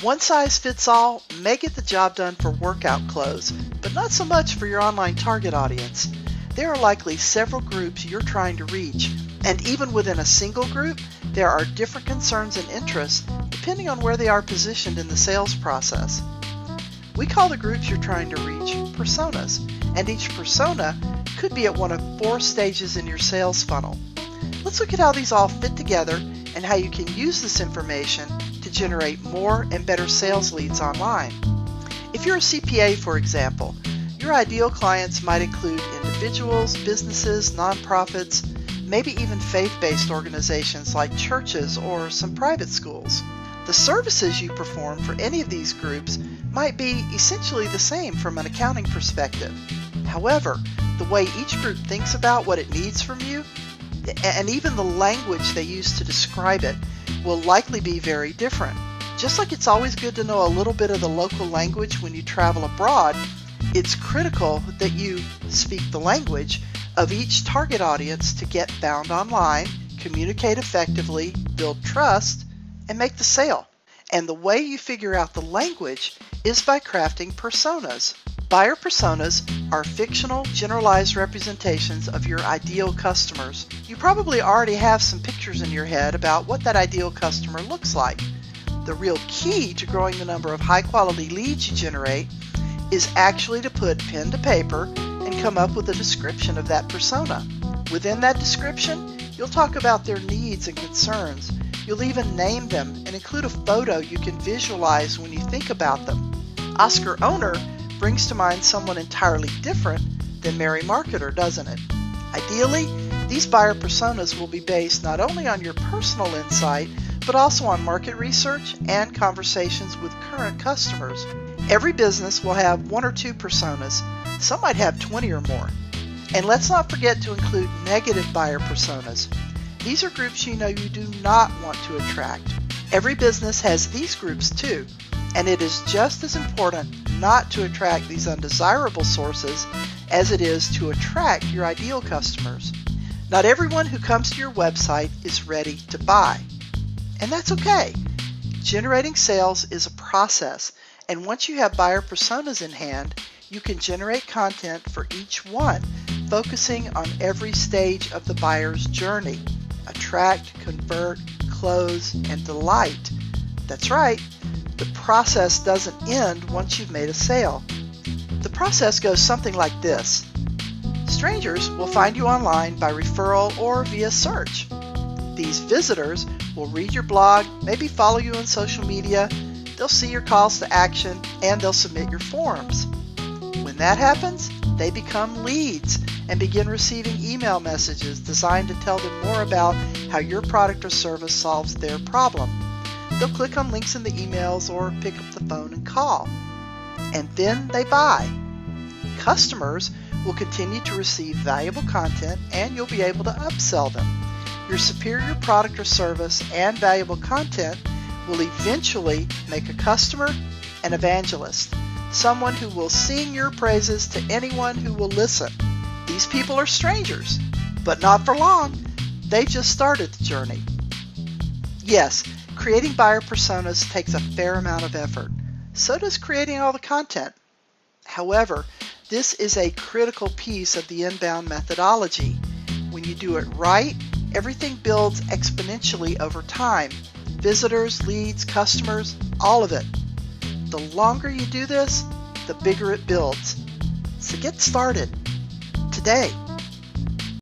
One size fits all may get the job done for workout clothes, but not so much for your online target audience. There are likely several groups you're trying to reach, and even within a single group, there are different concerns and interests depending on where they are positioned in the sales process. We call the groups you're trying to reach personas, and each persona could be at one of 4 stages in your sales funnel. Let's look at how these all fit together and how you can use this information to generate more and better sales leads online. If you're a CPA, for example, your ideal clients might include individuals, businesses, nonprofits, maybe even faith-based organizations like churches or some private schools. The services you perform for any of these groups might be essentially the same from an accounting perspective. However, the way each group thinks about what it needs from you, and even the language they use to describe it, will likely be very different. Just like it's always good to know a little bit of the local language when you travel abroad, it's critical that you speak the language of each target audience to get found online, communicate effectively, build trust, and make the sale. And the way you figure out the language is by crafting personas. Buyer personas are fictional, generalized representations of your ideal customers. You probably already have some pictures in your head about what that ideal customer looks like. The real key to growing the number of high-quality leads you generate is actually to put pen to paper and come up with a description of that persona. Within that description, you'll talk about their needs and concerns. You'll even name them and include a photo you can visualize when you think about them. Oscar Owner brings to mind someone entirely different than Mary Marketer, doesn't it? Ideally, these buyer personas will be based not only on your personal insight, but also on market research and conversations with current customers. Every business will have 1 or 2 personas. Some might have 20 or more. And let's not forget to include negative buyer personas. These are groups you know you do not want to attract. Every business has these groups too, and it is just as important not to attract these undesirable sources as it is to attract your ideal customers. Not everyone who comes to your website is ready to buy, and that's okay. Generating sales is a process, and once you have buyer personas in hand, you can generate content for each one, focusing on every stage of the buyer's journey. Attract, convert, close, and delight. That's right, the process doesn't end once you've made a sale. The process goes something like this. Strangers will find you online by referral or via search. These visitors will read your blog, maybe follow you on social media, they'll see your calls to action, and they'll submit your forms. When that happens, they become leads and begin receiving email messages designed to tell them more about how your product or service solves their problem. They'll click on links in the emails or pick up the phone and call. And then they buy. Customers will continue to receive valuable content and you'll be able to upsell them. Your superior product or service and valuable content will eventually make a customer an evangelist, someone who will sing your praises to anyone who will listen. These people are strangers, but not for long. They just started the journey. Yes, creating buyer personas takes a fair amount of effort. So does creating all the content. However, this is a critical piece of the inbound methodology. When you do it right, everything builds exponentially over time. Visitors, leads, customers, all of it. The longer you do this, the bigger it builds. So get started today.